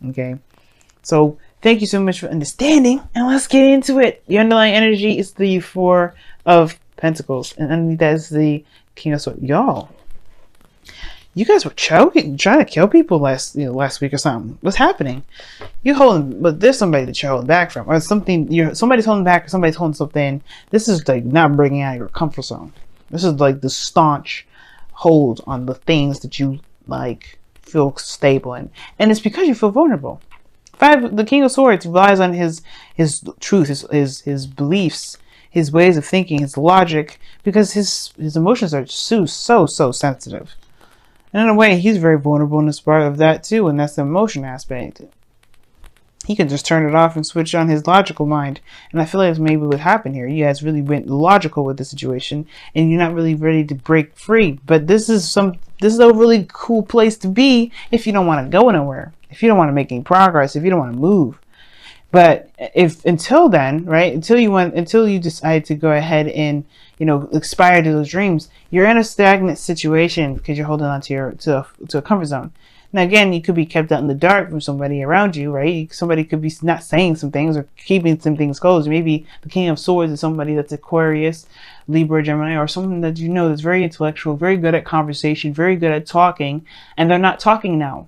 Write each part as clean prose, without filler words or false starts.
Okay, so thank you so much for understanding, and let's get into it. The underlying energy is the Four of Pentacles, and underneath that is the King of Swords. Y'all, you guys were trying to kill people last week or something. What's happening? But there's somebody that you're holding back from, or somebody's holding back, or somebody's holding something. This is like not breaking out of your comfort zone. This is like the staunch hold on the things that you like feel stable in, and it's because you feel vulnerable. The King of Swords relies on his truth, his beliefs, his ways of thinking, his logic, because his emotions are so sensitive. And in a way, he's very vulnerable in this part of that too, and that's the emotion aspect. He can just turn it off and switch on his logical mind. And I feel like that's maybe what happened here. You guys really went logical with the situation, and you're not really ready to break free. But this is a really cool place to be if you don't want to go nowhere, if you don't want to make any progress, if you don't want to move. But until then, right? Until you decide to go ahead and aspire to those dreams, you're in a stagnant situation because you're holding on to a comfort zone. Now, again, you could be kept out in the dark from somebody around you, right? Somebody could be not saying some things or keeping some things closed. Maybe the King of Swords is somebody that's Aquarius, Libra, Gemini, or someone that that's very intellectual, very good at conversation, very good at talking, and they're not talking now.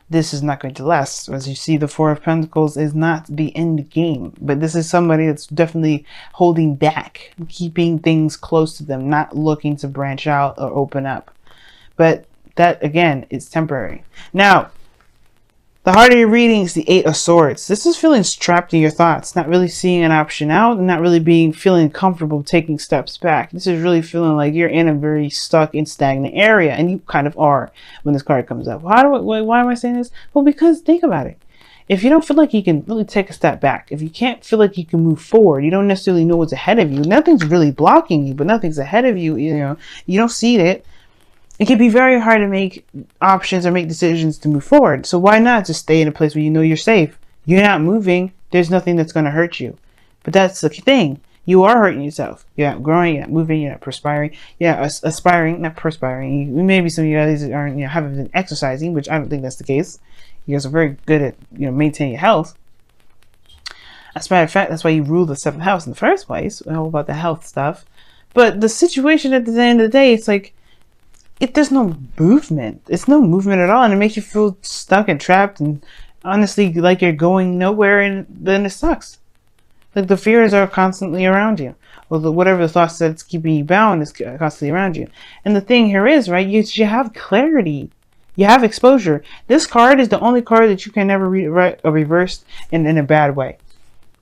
This is not going to last. As you see, the Four of Pentacles is not the end game, but this is somebody that's definitely holding back, keeping things close to them, not looking to branch out or open up. But that, again, is temporary. Now, the heart of your reading is the Eight of Swords. This is feeling trapped in your thoughts, not really seeing an option out, and not really feeling comfortable taking steps back. This is really feeling like you're in a very stuck and stagnant area, and you kind of are when this card comes up. Why am I saying this? Well, because think about it. If you don't feel like you can really take a step back, if you can't feel like you can move forward, you don't necessarily know what's ahead of you. Nothing's really blocking you, but nothing's ahead of you. You don't see it. It can be very hard to make options or make decisions to move forward. So why not just stay in a place where you know you're safe? You're not moving. There's nothing that's going to hurt you. But that's the thing. You are hurting yourself. You're not growing. You're not moving. You're not perspiring. You're not aspiring, not perspiring. Maybe some of you guys aren't, haven't been exercising, which I don't think that's the case. You guys are very good at, maintaining your health. As a matter of fact, that's why you rule the 7th house in the first place. All about the health stuff. But the situation at the end of the day, it's like, there's no movement. It's no movement at all, and it makes you feel stuck and trapped, and honestly, like you're going nowhere, and then it sucks. Like the fears are constantly around you, or whatever the thoughts that's keeping you bound is constantly around you. And the thing here is, right? You have clarity, you have exposure. This card is the only card that you can never reverse in a bad way.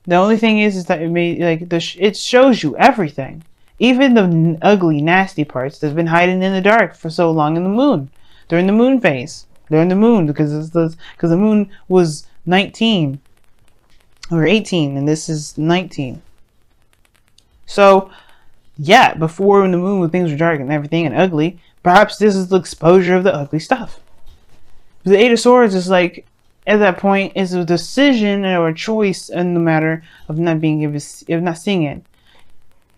The only thing is that it shows you everything. Even the ugly, nasty parts that's been hiding in the dark for so long in the moon. During the moon phase. During the moon, because the moon was 19. Or 18, and this is 19. So, yeah, before in the moon when things were dark and everything and ugly, perhaps this is the exposure of the ugly stuff. The Eight of Swords is like, at that point, is a decision or a choice in the matter of not seeing it.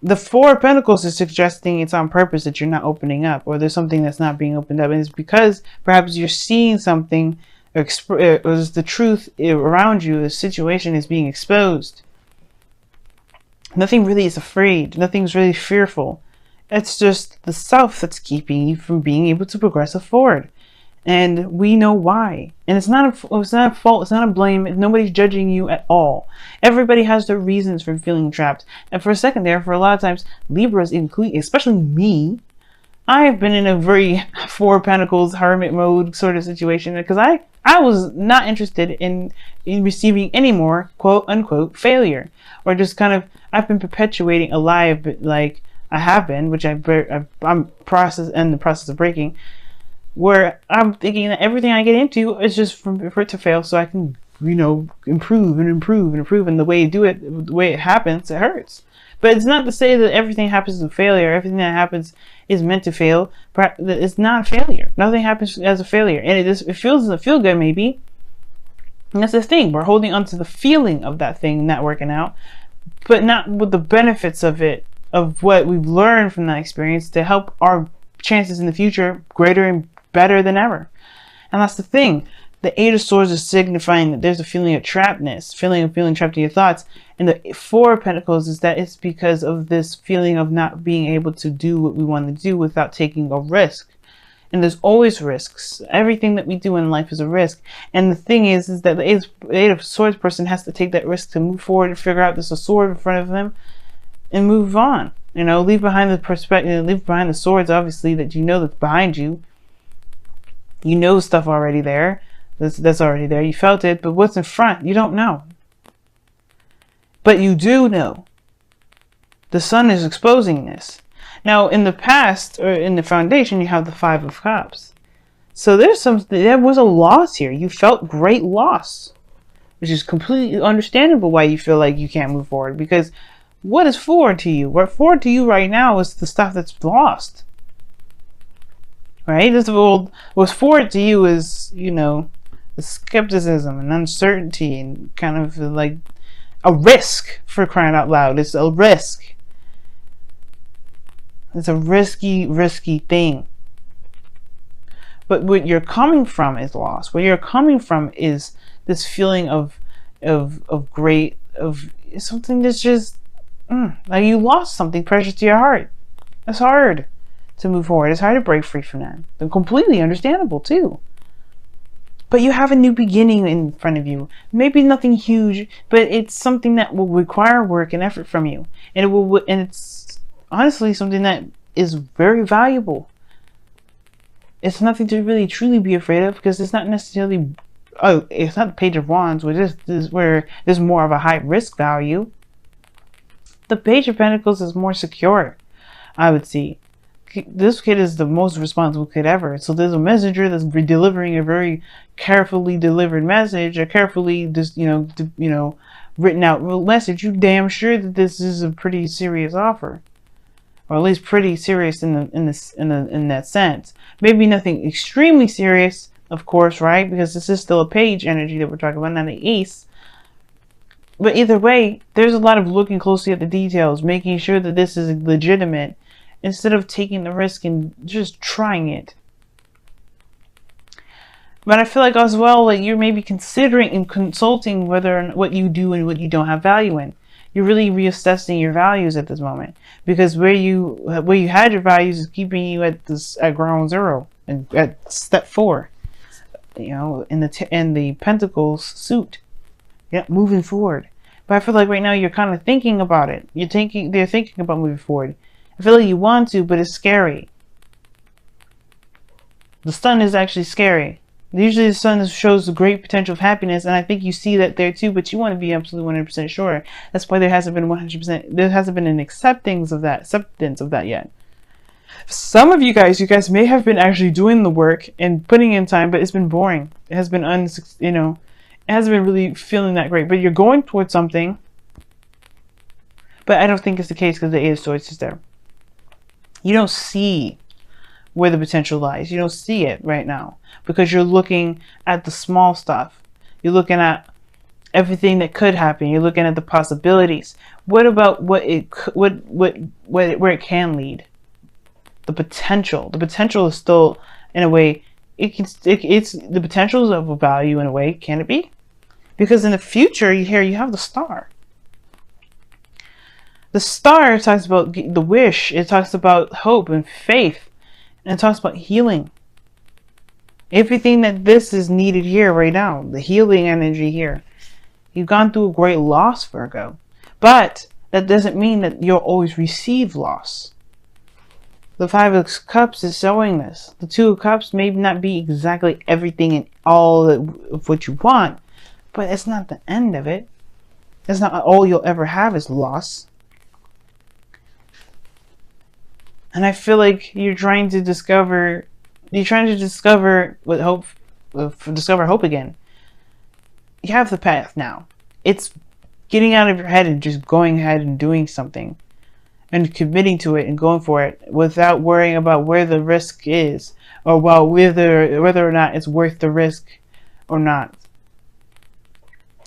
The Four of Pentacles is suggesting it's on purpose that you're not opening up, or there's something that's not being opened up, and it's because perhaps you're seeing something, or the truth around you, the situation is being exposed. Nothing really is afraid. Nothing's really fearful. It's just the self that's keeping you from being able to progress forward. And we know why. And it's not a fault, it's not a blame. Nobody's judging you at all. Everybody has their reasons for feeling trapped. And for a second there, for a lot of times, Libras, including, especially me, I've been in a very Four of Pentacles hermit mode sort of situation, because I was not interested in receiving any more quote unquote failure, or just kind of, I've been perpetuating a lie, like I have been, which I'm in the process of breaking, where I'm thinking that everything I get into is just for it to fail, so I can, improve and improve and improve. And the way you do it, the way it happens, it hurts. But it's not to say that everything happens as a failure. Everything that happens is meant to fail. It's not a failure. Nothing happens as a failure, and it doesn't feel good, maybe. And that's the thing. We're holding on to the feeling of that thing not working out, but not with the benefits of it, of what we've learned from that experience to help our chances in the future greater and better than ever. And that's the thing. The Eight of Swords is signifying that there's a feeling of trappedness, feeling trapped in your thoughts. And the Four of Pentacles is that it's because of this feeling of not being able to do what we want to do without taking a risk. And there's always risks. Everything that we do in life is a risk. And the thing is that the Eight of Swords person has to take that risk to move forward and figure out there's a sword in front of them and move on. You know, leave behind the perspective, leave behind the swords, obviously, that you know that's behind you. You know stuff already there. That's already there. You felt it. But what's in front? You don't know. But you do know. The sun is exposing this. Now, in the past, or in the foundation, you have the Five of Cups. So there was a loss here. You felt great loss, which is completely understandable why you feel like you can't move forward. Because what is forward to you? What forward to you right now is the stuff that's lost. Right? What's forward to you is, you know, the skepticism and uncertainty and kind of like a risk, for crying out loud. It's a risk. It's a risky thing. But what you're coming from is loss. Where you're coming from is this feeling of something that's just like you lost something precious to your heart. It's hard to move forward. It's hard to break free from that. They're completely understandable too. But you have a new beginning in front of you. Maybe nothing huge, but it's something that will require work and effort from you. And it's honestly something that is very valuable. It's nothing to really truly be afraid of, because it's not necessarily, it's not the Page of Wands, which is where there's more of a high risk value. The Page of Pentacles is more secure, I would see. This kid is the most responsible kid ever. So there's a messenger that's delivering a very carefully delivered message, a carefully just written out message. You damn sure that this is a pretty serious offer, or at least pretty serious in that sense. Maybe nothing extremely serious, of course, right? Because this is still a page energy that we're talking about, not an ace. But either way, there's a lot of looking closely at the details, making sure that this is legitimate, instead of taking the risk and just trying it. But I feel like as well, like you're maybe considering and consulting whether or not what you do and what you don't have value in. You're really reassessing your values at this moment, because where you had your values is keeping you at ground zero and at step 4. You know, in the Pentacles suit. Yeah, moving forward. But I feel like right now you're kind of thinking about it. They're thinking about moving forward. I feel like you want to, but it's scary. The sun is actually scary. Usually the sun shows the great potential of happiness, and I think you see that there too, but you want to be absolutely 100% sure. That's why there hasn't been 100%, there hasn't been an acceptance of that yet. Some of you guys may have been actually doing the work and putting in time, but it's been boring. It has been it hasn't been really feeling that great, but you're going towards something. But I don't think it's the case, because the Eight of Swords is there. You don't see where the potential lies. You don't see it right now, because you're looking at the small stuff. You're looking at everything that could happen. You're looking at the possibilities. What about where it can lead? The potential. The potential is still, in a way, it's the potential is of a value in a way. Can it be? Because in the future, you have the Star. The Star talks about the wish. It talks about hope and faith. And it talks about healing. Everything that this is needed here right now. The healing energy here. You've gone through a great loss, Virgo. But that doesn't mean that you'll always receive loss. The Five of Cups is showing this. The Two of Cups may not be exactly everything and all of what you want. But it's not the end of it. It's not all you'll ever have is loss. And I feel like you're trying to discover what hope, discover hope again. You have the path now. It's getting out of your head and just going ahead and doing something, and committing to it and going for it without worrying about where the risk is, or whether or not it's worth the risk or not.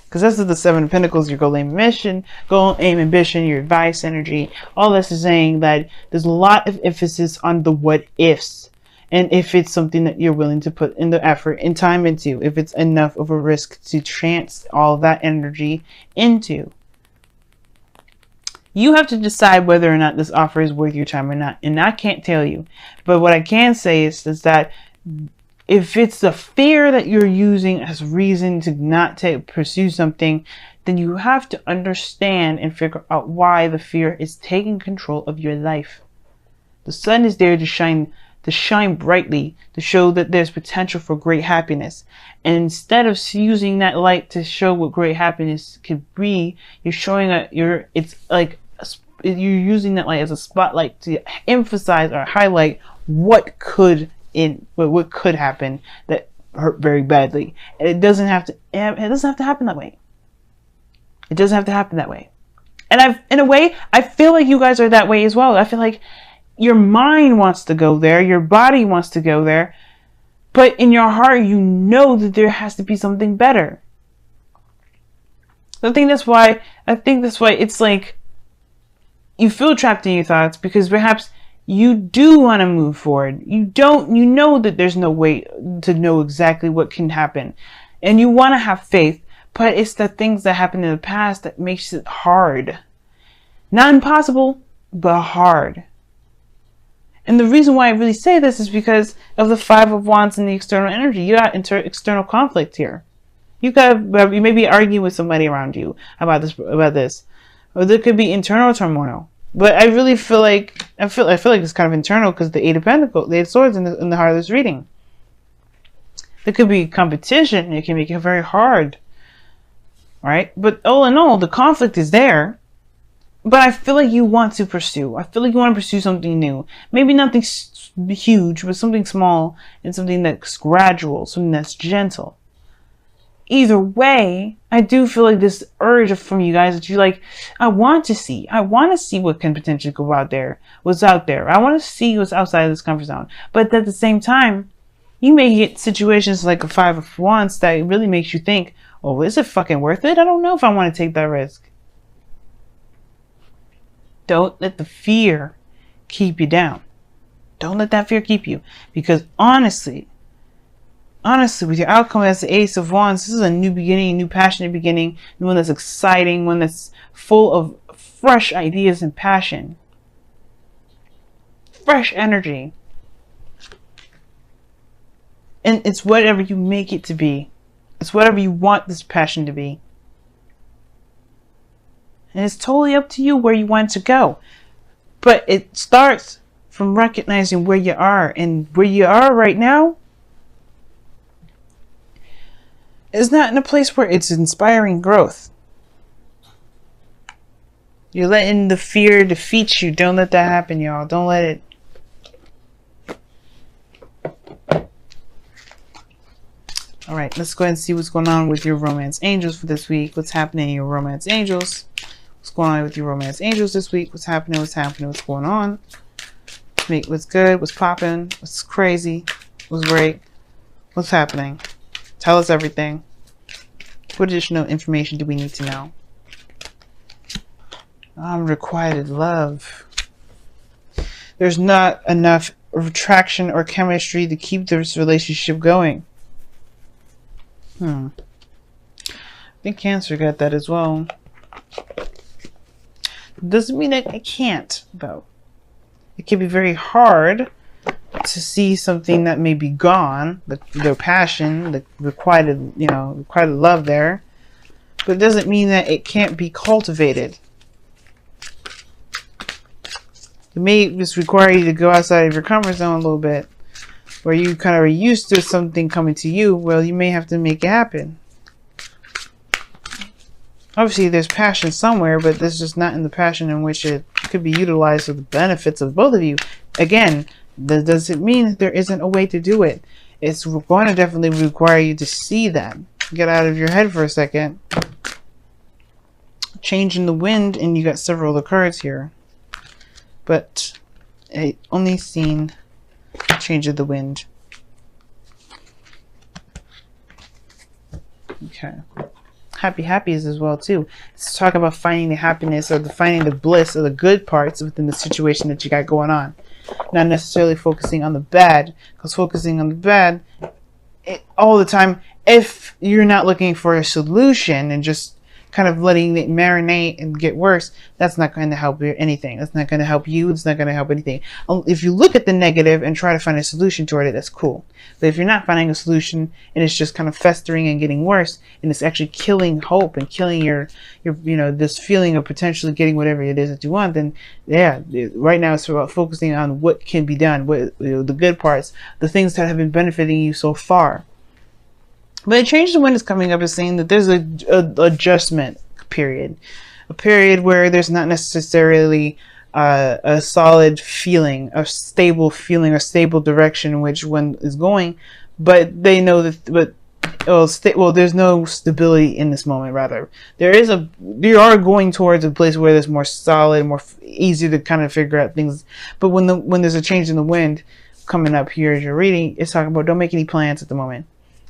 Because this is the Seven of Pentacles, your goal, aim, ambition, your advice, energy. All this is saying that there's a lot of emphasis on the what ifs. And if it's something that you're willing to put in the effort and time into, if it's enough of a risk to trance all that energy into. You have to decide whether or not this offer is worth your time or not. And I can't tell you. But what I can say is that if it's the fear that you're using as reason to not pursue something, then you have to understand and figure out why the fear is taking control of your life. The sun is there to shine brightly, to show that there's potential for great happiness. And instead of using that light to show what great happiness could be, you're showing you're using that light as a spotlight to emphasize or highlight what could happen that hurt very badly. And it doesn't have to happen that way. It doesn't have to happen that way. And in a way, I feel like you guys are that way as well. I feel like your mind wants to go there, your body wants to go there, but in your heart, you know that there has to be something better. I think that's why it's like you feel trapped in your thoughts, because perhaps you do want to move forward. You know that there's no way to know exactly what can happen, and you want to have faith, but it's the things that happened in the past that makes it hard. Not impossible, but hard. And the reason why I really say this is because of the Five of Wands and the external energy. You got external conflict here. You may be arguing with somebody around you about this, or there could be internal turmoil. But I really feel like it's kind of internal, because the Eight of Pentacles, the Eight of Swords in the heart of this reading. There could be competition. It can make it very hard, right? But all in all, the conflict is there. But I feel like you want to pursue. I feel like you want to pursue something new. Maybe nothing huge, but something small and something that's gradual, something that's gentle. Either way, I do feel like this urge from you guys that you like, I want to see what can potentially go out there, what's out there. I want to see what's outside of this comfort zone. But at the same time, you may get situations like a Five of Wands that really makes you think, oh, is it fucking worth it? I don't know if I want to take that risk. Don't let the fear keep you down. Don't let that fear keep you. Because honestly, with your outcome as the Ace of Wands, this is a new beginning, a new passionate beginning, one that's exciting, one that's full of fresh ideas and passion. Fresh energy. And it's whatever you make it to be. It's whatever you want this passion to be. And it's totally up to you where you want to go. But it starts from recognizing where you are. And where you are right now is not in a place where it's inspiring growth. You're letting the fear defeat you. Don't let that happen, y'all. Don't let it. All right, let's go ahead and see what's going on with your romance angels for this week. What's happening in your romance angels? What's going on with your romance angels this week? What's happening? What's going on? What's good? What's popping? What's crazy? What's great? What's happening? Tell us everything. What additional information do we need to know? Unrequited love. There's not enough attraction or chemistry to keep this relationship going. I think Cancer got that as well. Doesn't mean that I can't, though. It can be very hard to see something that may be gone, their passion, the requited love there, but it doesn't mean that it can't be cultivated. It may just require you to go outside of your comfort zone a little bit, where you kind of are used to something coming to you. Well, you may have to make it happen. Obviously, there's passion somewhere, but this is just not in the passion in which it could be utilized for the benefits of both of you. Again, that doesn't mean that there isn't a way to do it. It's going to definitely require you to see that. Get out of your head for a second. Change in the wind, and you got several of the cards here. But I only seen change of the wind. Okay. Happies as well too. Let's talk about finding the happiness or finding the bliss or the good parts within the situation that you got going on. not necessarily focusing on the bad, because focusing on the bad all the time, if you're not looking for a solution and just kind of letting it marinate and get worse, that's not going to help you anything. That's not going to help you. It's not going to help anything. If you look at the negative and try to find a solution toward it, that's cool. But if you're not finding a solution and it's just kind of festering and getting worse, and it's actually killing hope and killing your this feeling of potentially getting whatever it is that you want, then yeah, right now it's about focusing on what can be done, what the good parts, the things that have been benefiting you so far. But a change the wind is coming up is saying that there's a adjustment period, a period where there's not necessarily a solid feeling, a stable feeling, a stable direction in which one is going, but they know that, there's no stability in this moment. Rather, you are going towards a place where there's more solid, more easy to kind of figure out things. But when there's a change in the wind coming up here as you're reading, it's talking about don't make any plans at the moment.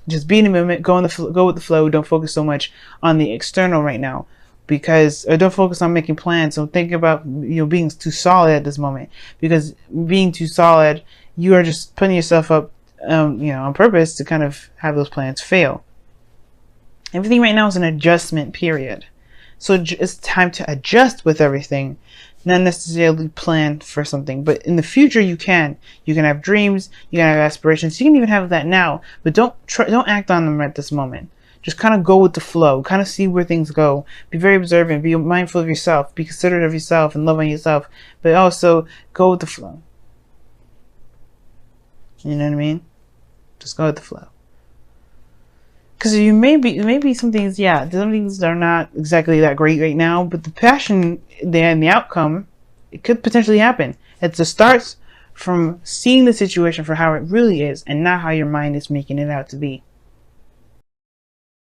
Just be in the moment, go with the flow. Don't focus so much on the external right now, because don't focus on making plans. Don't think about being too solid at this moment, because being too solid, you are just putting yourself up, on purpose to kind of have those plans fail. Everything right now is an adjustment period, so it's time to adjust with everything. Not necessarily plan for something, but in the future you can have dreams, you can have aspirations, you can even have that now, but don't act on them at this moment. Just kind of go with the flow, kind of see where things go. Be very observant, be mindful of yourself, be considerate of yourself and love on yourself, but also go with the flow. You know what I mean? Just go with the flow. Because maybe some things are not exactly that great right now, but the passion there and the outcome, it could potentially happen. It just starts from seeing the situation for how it really is and not how your mind is making it out to be.